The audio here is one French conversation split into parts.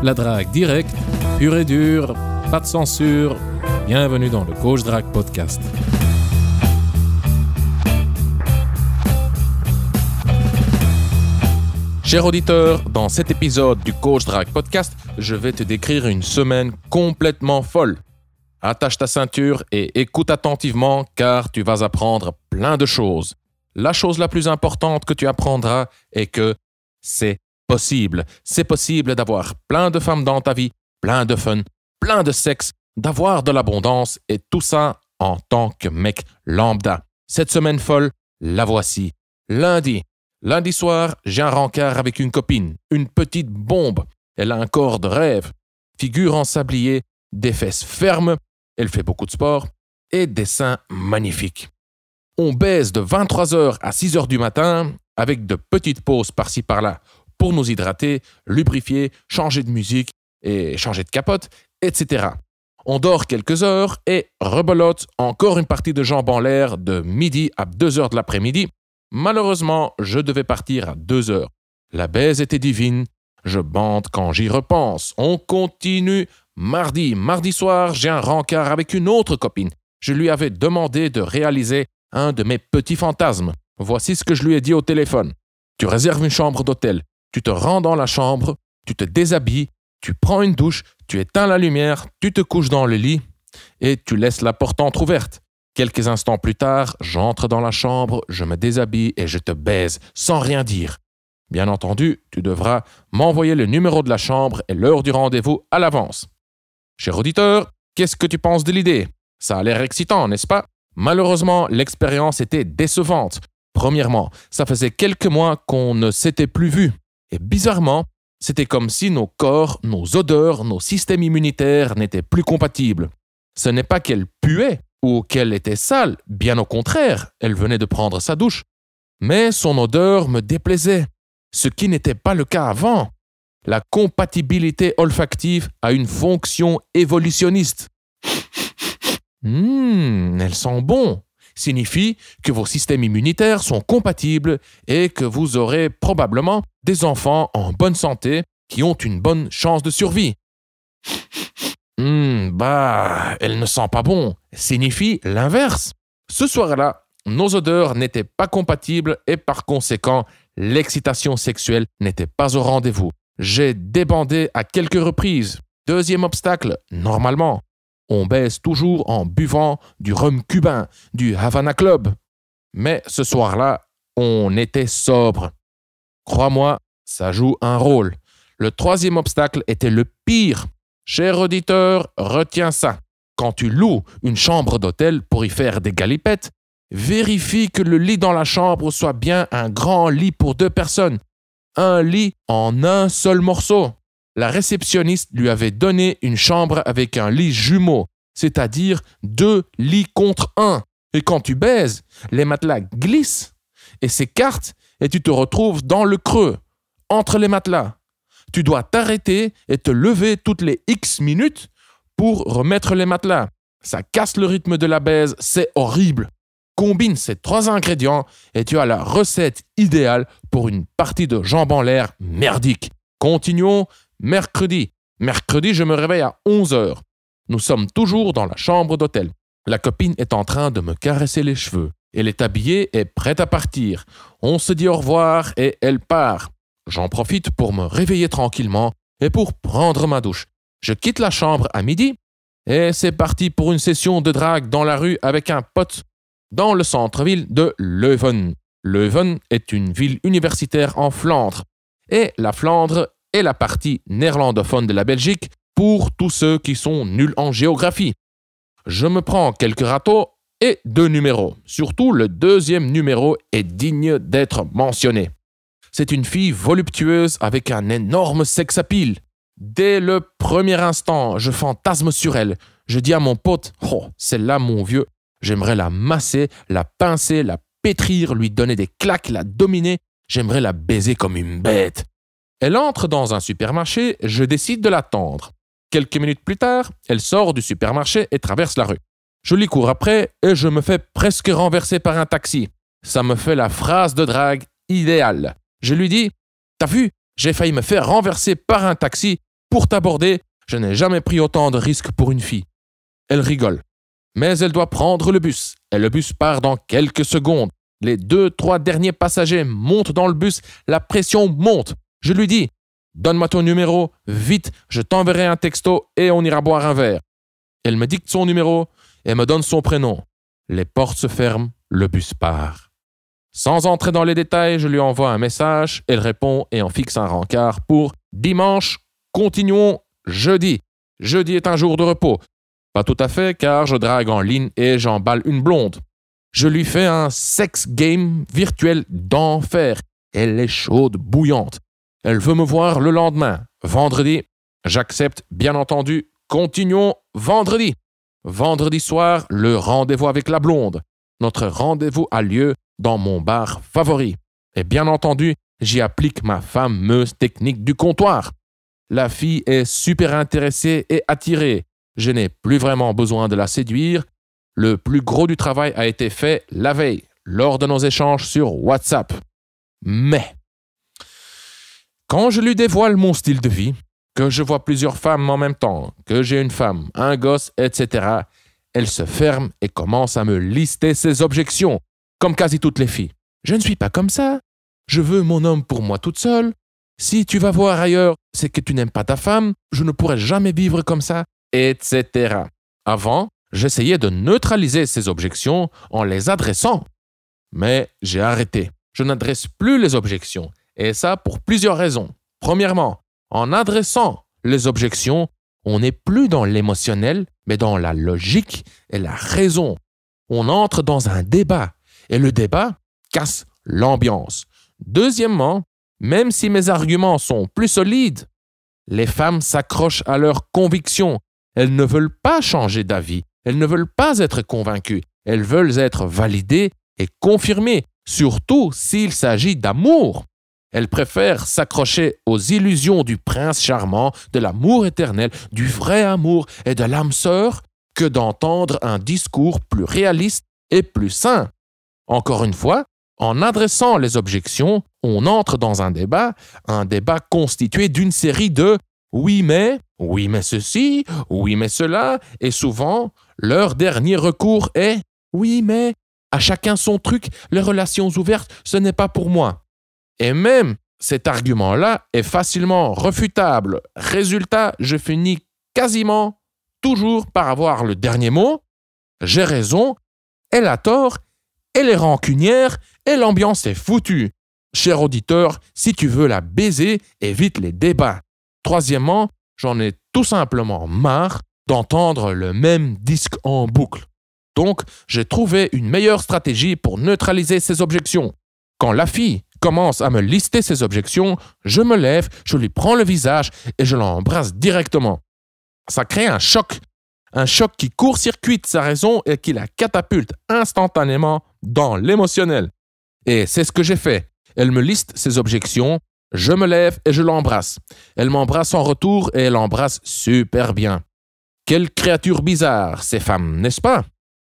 La drague directe, pure et dure, pas de censure. Bienvenue dans le Coach Drague Podcast. Cher auditeur, dans cet épisode du Coach Drague Podcast, je vais te décrire une semaine complètement folle. Attache ta ceinture et écoute attentivement car tu vas apprendre plein de choses. La chose la plus importante que tu apprendras est que c'est possible. C'est possible d'avoir plein de femmes dans ta vie, plein de fun, plein de sexe, d'avoir de l'abondance et tout ça en tant que mec lambda. Cette semaine folle, la voici. Lundi soir, j'ai un rencard avec une copine, une petite bombe. Elle a un corps de rêve, figure en sablier, des fesses fermes, elle fait beaucoup de sport et des seins magnifiques. On baise de 23h à 6h du matin avec de petites pauses par-ci par-là pour nous hydrater, lubrifier, changer de musique et changer de capote, etc. On dort quelques heures et rebelote encore une partie de jambes en l'air de midi à 2h de l'après-midi. Malheureusement, je devais partir à 2h. La baise était divine. Je bande quand j'y repense. On continue. Mardi soir, j'ai un rencard avec une autre copine. Je lui avais demandé de réaliser un de mes petits fantasmes. Voici ce que je lui ai dit au téléphone. Tu réserves une chambre d'hôtel. Tu te rends dans la chambre. Tu te déshabilles. Tu prends une douche. Tu éteins la lumière. Tu te couches dans le lit. Et tu laisses la porte entrouverte. Quelques instants plus tard, j'entre dans la chambre, je me déshabille et je te baise, sans rien dire. Bien entendu, tu devras m'envoyer le numéro de la chambre et l'heure du rendez-vous à l'avance. Cher auditeur, qu'est-ce que tu penses de l'idée? Ça a l'air excitant, n'est-ce pas? Malheureusement, l'expérience était décevante. Premièrement, ça faisait quelques mois qu'on ne s'était plus vus. Et bizarrement, c'était comme si nos corps, nos odeurs, nos systèmes immunitaires n'étaient plus compatibles. Ce n'est pas qu'elle puait, ou qu'elle était sale, bien au contraire, elle venait de prendre sa douche. Mais son odeur me déplaisait, ce qui n'était pas le cas avant. La compatibilité olfactive a une fonction évolutionniste. Elle sent bon, signifie que vos systèmes immunitaires sont compatibles et que vous aurez probablement des enfants en bonne santé qui ont une bonne chance de survie. Elle ne sent pas bon, signifie l'inverse. Ce soir-là, nos odeurs n'étaient pas compatibles et par conséquent, l'excitation sexuelle n'était pas au rendez-vous. J'ai débandé à quelques reprises. Deuxième obstacle, normalement, on baise toujours en buvant du rhum cubain, du Havana Club. Mais ce soir-là, on était sobre. Crois-moi, ça joue un rôle. Le troisième obstacle était le pire. Cher auditeur, retiens ça. Quand tu loues une chambre d'hôtel pour y faire des galipettes, vérifie que le lit dans la chambre soit bien un grand lit pour 2 personnes. Un lit en un seul morceau. La réceptionniste lui avait donné une chambre avec un lit jumeau, c'est-à-dire 2 lits contre 1. Et quand tu baises, les matelas glissent et s'écartent et tu te retrouves dans le creux, entre les matelas. Tu dois t'arrêter et te lever toutes les X minutes pour remettre les matelas. Ça casse le rythme de la baise, c'est horrible. Combine ces 3 ingrédients et tu as la recette idéale pour une partie de jambes en l'air merdique. Continuons, mercredi. Mercredi, je me réveille à 11h. Nous sommes toujours dans la chambre d'hôtel. La copine est en train de me caresser les cheveux. Elle est habillée et prête à partir. On se dit au revoir et elle part. J'en profite pour me réveiller tranquillement et pour prendre ma douche. Je quitte la chambre à midi et c'est parti pour une session de drague dans la rue avec un pote dans le centre-ville de Leuven. Leuven est une ville universitaire en Flandre et la Flandre est la partie néerlandophone de la Belgique pour tous ceux qui sont nuls en géographie. Je me prends quelques râteaux et 2 numéros. Surtout le 2e numéro est digne d'être mentionné. C'est une fille voluptueuse avec un énorme sex appeal. Dès le premier instant, je fantasme sur elle. Je dis à mon pote, « Oh, celle-là, mon vieux, j'aimerais la masser, la pincer, la pétrir, lui donner des claques, la dominer. J'aimerais la baiser comme une bête. » Elle entre dans un supermarché, je décide de l'attendre. Quelques minutes plus tard, elle sort du supermarché et traverse la rue. Je lui cours après et je me fais presque renverser par un taxi. Ça me fait la phrase de drague idéale. Je lui dis « T'as vu, j'ai failli me faire renverser par un taxi pour t'aborder, je n'ai jamais pris autant de risques pour une fille. » Elle rigole. Mais elle doit prendre le bus. Et le bus part dans quelques secondes. Les 2-3 derniers passagers montent dans le bus. La pression monte. Je lui dis « Donne-moi ton numéro, vite, je t'enverrai un texto et on ira boire un verre. » Elle me dicte son numéro et me donne son prénom. Les portes se ferment, le bus part. Sans entrer dans les détails, je lui envoie un message, elle répond et on fixe un rencard pour dimanche. Continuons jeudi. Jeudi est un jour de repos. Pas tout à fait, car je drague en ligne et j'emballe une blonde. Je lui fais un sex game virtuel d'enfer. Elle est chaude, bouillante. Elle veut me voir le lendemain, vendredi. J'accepte, bien entendu. Continuons vendredi. Vendredi soir, le rendez-vous avec la blonde. Notre rendez-vous a lieu dans mon bar favori. Et bien entendu, j'y applique ma fameuse technique du comptoir. La fille est super intéressée et attirée. Je n'ai plus vraiment besoin de la séduire. Le plus gros du travail a été fait la veille, lors de nos échanges sur WhatsApp. Mais, quand je lui dévoile mon style de vie, que je vois plusieurs femmes en même temps, que j'ai une femme, un gosse, etc., elle se ferme et commence à me lister ses objections, comme quasi toutes les filles. Je ne suis pas comme ça. Je veux mon homme pour moi toute seule. Si tu vas voir ailleurs, c'est que tu n'aimes pas ta femme. Je ne pourrai jamais vivre comme ça, etc. Avant, j'essayais de neutraliser ces objections en les adressant. Mais j'ai arrêté. Je n'adresse plus les objections. Et ça pour plusieurs raisons. Premièrement, en adressant les objections, on n'est plus dans l'émotionnel, mais dans la logique et la raison. On entre dans un débat. Et le débat casse l'ambiance. Deuxièmement, même si mes arguments sont plus solides, les femmes s'accrochent à leurs convictions. Elles ne veulent pas changer d'avis. Elles ne veulent pas être convaincues. Elles veulent être validées et confirmées, surtout s'il s'agit d'amour. Elles préfèrent s'accrocher aux illusions du prince charmant, de l'amour éternel, du vrai amour et de l'âme sœur que d'entendre un discours plus réaliste et plus sain. Encore une fois, en adressant les objections, on entre dans un débat constitué d'une série de « oui mais ceci, oui mais cela » et souvent, leur dernier recours est « oui mais, à chacun son truc, les relations ouvertes, ce n'est pas pour moi ». Et même cet argument-là est facilement refutable. Résultat, je finis quasiment toujours par avoir le dernier mot. J'ai raison, elle a tort, elle est rancunière et l'ambiance est foutue. Cher auditeur, si tu veux la baiser, évite les débats. Troisièmement, j'en ai tout simplement marre d'entendre le même disque en boucle. Donc, j'ai trouvé une meilleure stratégie pour neutraliser ces objections. Quand la fille commence à me lister ses objections, je me lève, je lui prends le visage et je l'embrasse directement. Ça crée un choc qui court-circuite sa raison et qui la catapulte instantanément dans l'émotionnel. Et c'est ce que j'ai fait. Elle me liste ses objections, je me lève et je l'embrasse. Elle m'embrasse en retour et elle embrasse super bien. Quelle créature bizarre, ces femmes, n'est-ce pas?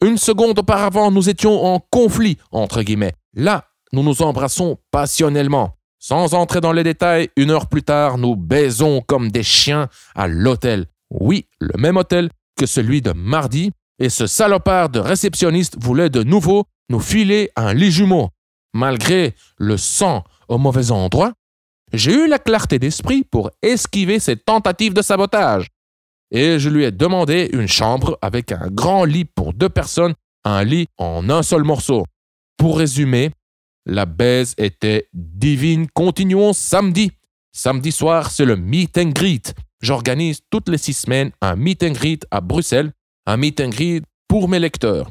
Une seconde auparavant, nous étions en conflit, entre guillemets. Là, nous nous embrassons passionnellement. Sans entrer dans les détails, 1 heure plus tard, nous baisons comme des chiens à l'hôtel. Oui, le même hôtel que celui de mardi, et ce salopard de réceptionniste voulait de nouveau nous filer un lit jumeau. Malgré le sang au mauvais endroit, j'ai eu la clarté d'esprit pour esquiver ces tentatives de sabotage. Et je lui ai demandé une chambre avec un grand lit pour 2 personnes, un lit en un seul morceau. Pour résumer, la baise était divine. Continuons samedi. Samedi soir, c'est le meet and greet. J'organise toutes les 6 semaines un meet and greet à Bruxelles, un meet and greet pour mes lecteurs.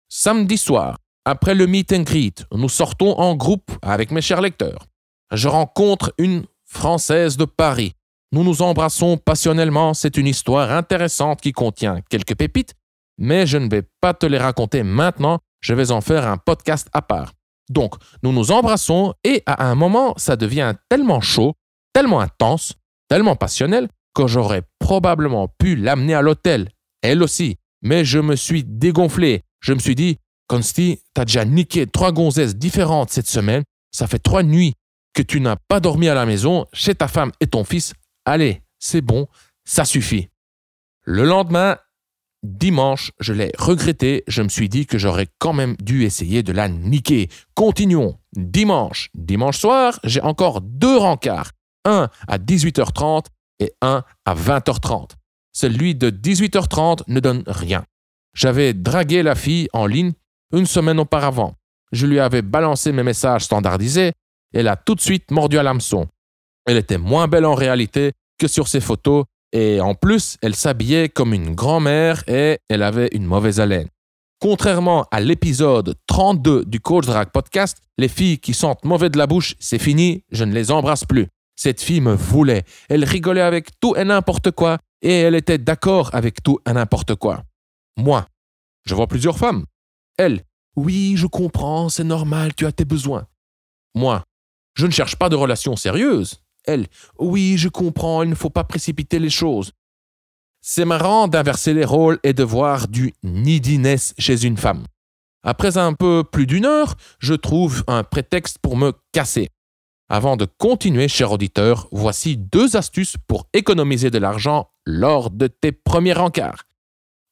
Samedi soir, après le meet and greet, nous sortons en groupe avec mes chers lecteurs. Je rencontre une Française de Paris. Nous nous embrassons passionnellement. C'est une histoire intéressante qui contient quelques pépites, mais je ne vais pas te les raconter maintenant. Je vais en faire un podcast à part. Donc, nous nous embrassons et à un moment, ça devient tellement chaud, tellement intense, tellement passionnel que j'aurais probablement pu l'amener à l'hôtel, elle aussi. Mais je me suis dégonflé. Je me suis dit, Consti, t'as déjà niqué 3 gonzesses différentes cette semaine. Ça fait 3 nuits que tu n'as pas dormi à la maison chez ta femme et ton fils. Allez, c'est bon, ça suffit. Le lendemain, dimanche, je l'ai regretté. Je me suis dit que j'aurais quand même dû essayer de la niquer. Continuons. Dimanche soir, j'ai encore 2 rencarts. Un à 18h30 et un à 20h30. Celui de 18h30 ne donne rien. J'avais dragué la fille en ligne une semaine auparavant. Je lui avais balancé mes messages standardisés. Elle a tout de suite mordu à l'hameçon. Elle était moins belle en réalité que sur ses photos et en plus, elle s'habillait comme une grand-mère et elle avait une mauvaise haleine. Contrairement à l'épisode 32 du Coach Drag Podcast, les filles qui sentent mauvais de la bouche, c'est fini, je ne les embrasse plus. Cette fille me voulait. Elle rigolait avec tout et n'importe quoi et elle était d'accord avec tout et n'importe quoi. Moi, je vois plusieurs femmes. Elle, oui, je comprends, c'est normal, tu as tes besoins. Moi, je ne cherche pas de relation sérieuse. Elle, oui, je comprends, il ne faut pas précipiter les choses. C'est marrant d'inverser les rôles et de voir du neediness chez une femme. Après un peu plus d'1 heure, je trouve un prétexte pour me casser. Avant de continuer, cher auditeur, voici 2 astuces pour économiser de l'argent lors de tes premiers rencarts.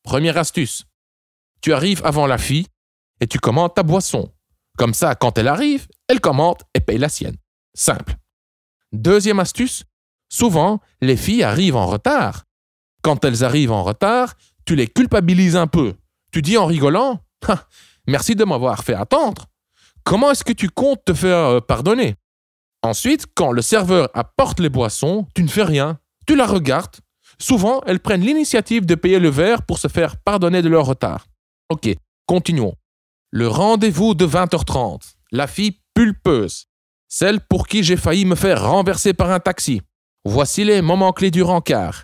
Première astuce, tu arrives avant la fille et tu commandes ta boisson. Comme ça, quand elle arrive, elle commande et paye la sienne. Simple. Deuxième astuce, souvent, les filles arrivent en retard. Quand elles arrivent en retard, tu les culpabilises un peu. Tu dis en rigolant, « Merci de m'avoir fait attendre. Comment est-ce que tu comptes te faire pardonner ?» Ensuite, quand le serveur apporte les boissons, tu ne fais rien. Tu la regardes. Souvent, elles prennent l'initiative de payer le verre pour se faire pardonner de leur retard. Ok, continuons. Le rendez-vous de 20h30. La fille pulpeuse. Celle pour qui j'ai failli me faire renverser par un taxi. Voici les moments clés du rencard.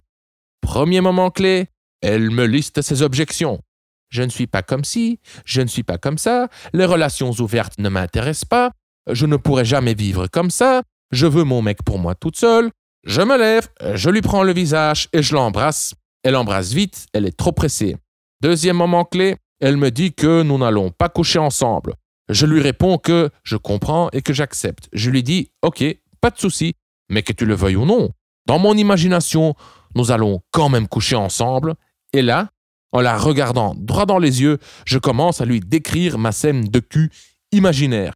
Premier moment clé, elle me liste ses objections. Je ne suis pas comme ci, je ne suis pas comme ça, les relations ouvertes ne m'intéressent pas, je ne pourrai jamais vivre comme ça, je veux mon mec pour moi toute seule. Je me lève, je lui prends le visage et je l'embrasse. Elle embrasse vite, elle est trop pressée. Deuxième moment clé, elle me dit que nous n'allons pas coucher ensemble. Je lui réponds que je comprends et que j'accepte. Je lui dis « Ok, pas de souci, mais que tu le veuilles ou non. Dans mon imagination, nous allons quand même coucher ensemble. » Et là, en la regardant droit dans les yeux, je commence à lui décrire ma scène de cul imaginaire.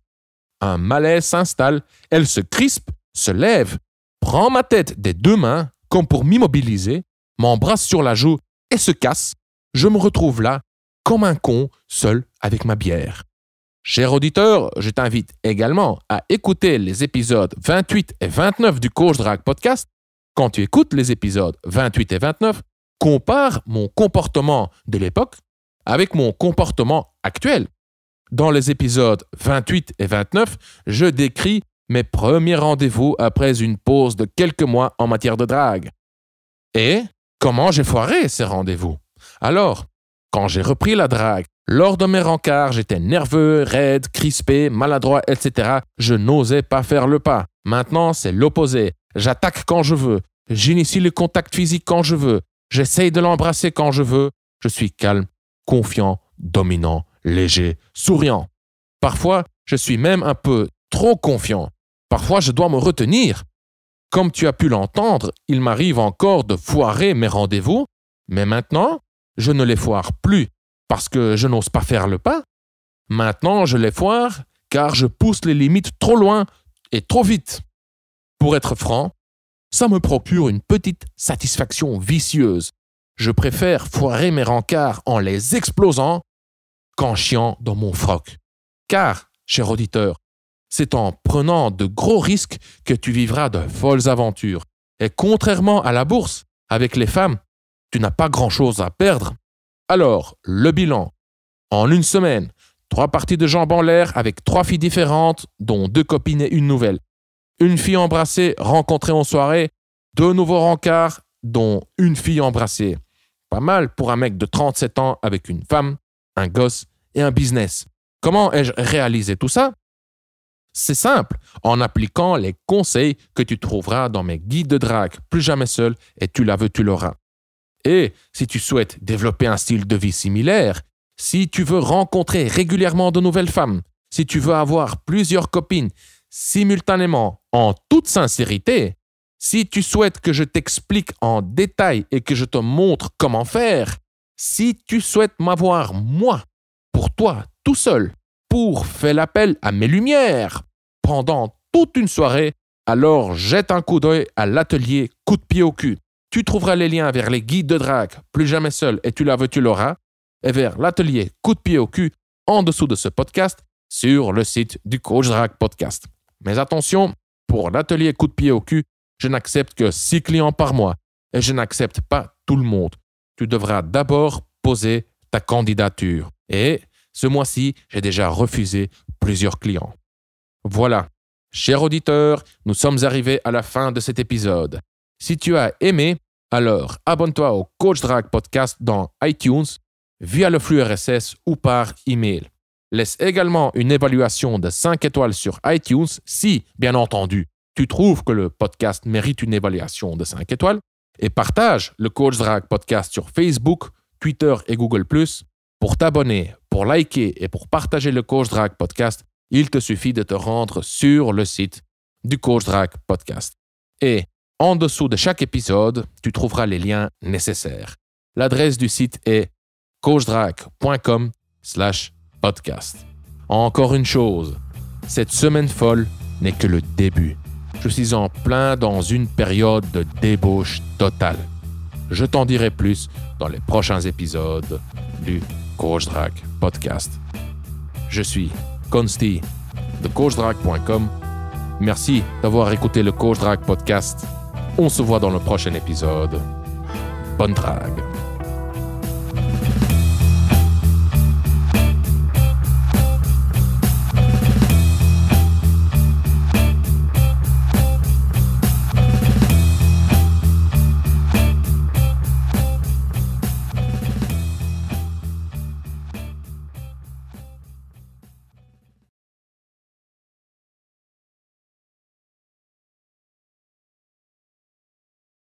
Un malaise s'installe, elle se crispe, se lève, prend ma tête des 2 mains, comme pour m'immobiliser, m'embrasse sur la joue et se casse. Je me retrouve là, comme un con, seul avec ma bière. Cher auditeur, je t'invite également à écouter les épisodes 28 et 29 du Coach Drag Podcast. Quand tu écoutes les épisodes 28 et 29, compare mon comportement de l'époque avec mon comportement actuel. Dans les épisodes 28 et 29, je décris mes premiers rendez-vous après une pause de quelques mois en matière de drague. Et comment j'ai foiré ces rendez-vous? Alors, quand j'ai repris la drague, lors de mes rencarts, j'étais nerveux, raide, crispé, maladroit, etc. Je n'osais pas faire le pas. Maintenant, c'est l'opposé. J'attaque quand je veux. J'initie le contact physique quand je veux. J'essaye de l'embrasser quand je veux. Je suis calme, confiant, dominant, léger, souriant. Parfois, je suis même un peu trop confiant. Parfois, je dois me retenir. Comme tu as pu l'entendre, il m'arrive encore de foirer mes rendez-vous, mais maintenant, je ne les foire plus parce que je n'ose pas faire le pas. Maintenant, je les foire car je pousse les limites trop loin et trop vite. Pour être franc, ça me procure une petite satisfaction vicieuse. Je préfère foirer mes rencarts en les explosant qu'en chiant dans mon froc. Car, cher auditeur, c'est en prenant de gros risques que tu vivras de folles aventures. Et contrairement à la bourse, avec les femmes, tu n'as pas grand-chose à perdre. Alors, le bilan. En 1 semaine, 3 parties de jambes en l'air avec 3 filles différentes, dont 2 copines et une nouvelle. 1 fille embrassée, rencontrée en soirée, 2 nouveaux rencarts, dont 1 fille embrassée. Pas mal pour un mec de 37 ans avec une femme, un gosse et un business. Comment ai-je réalisé tout ça? C'est simple, en appliquant les conseils que tu trouveras dans mes guides de drague. Plus jamais seul et tu la veux, tu l'auras. Et si tu souhaites développer un style de vie similaire, si tu veux rencontrer régulièrement de nouvelles femmes, si tu veux avoir plusieurs copines simultanément en toute sincérité, Si tu souhaites que je t'explique en détail et que je te montre comment faire, si tu souhaites m'avoir moi, pour toi, tout seul, pour faire l'appel à mes lumières pendant toute une soirée, alors jette un coup d'œil à l'atelier Coup de pied au cul. Tu trouveras les liens vers les guides de drague Plus jamais seul et Tu la veux, tu l'auras, et vers l'atelier Coup de pied au cul en dessous de ce podcast sur le site du Coach Drague Podcast. Mais attention, pour l'atelier Coup de pied au cul, je n'accepte que 6 clients par mois et je n'accepte pas tout le monde. Tu devras d'abord poser ta candidature. Et ce mois-ci, j'ai déjà refusé plusieurs clients. Voilà. Cher auditeur, nous sommes arrivés à la fin de cet épisode. Si tu as aimé, alors abonne-toi au Coach Drague Podcast dans iTunes, via le flux RSS ou par email. Laisse également une évaluation de 5 étoiles sur iTunes si, bien entendu, tu trouves que le podcast mérite une évaluation de 5 étoiles et partage le Coach Drague Podcast sur Facebook, Twitter et Google+. Pour t'abonner, pour liker et pour partager le Coach Drague Podcast, il te suffit de te rendre sur le site du Coach Drague Podcast. Et en dessous de chaque épisode, tu trouveras les liens nécessaires. L'adresse du site est coachdrague.com/podcast. Encore une chose, cette semaine folle n'est que le début. Je suis en plein dans une période de débauche totale. Je t'en dirai plus dans les prochains épisodes du Coach Drague Podcast. Je suis Consti de coachdrague.com. Merci d'avoir écouté le Coach Drague Podcast. On se voit dans le prochain épisode. Bonne drague.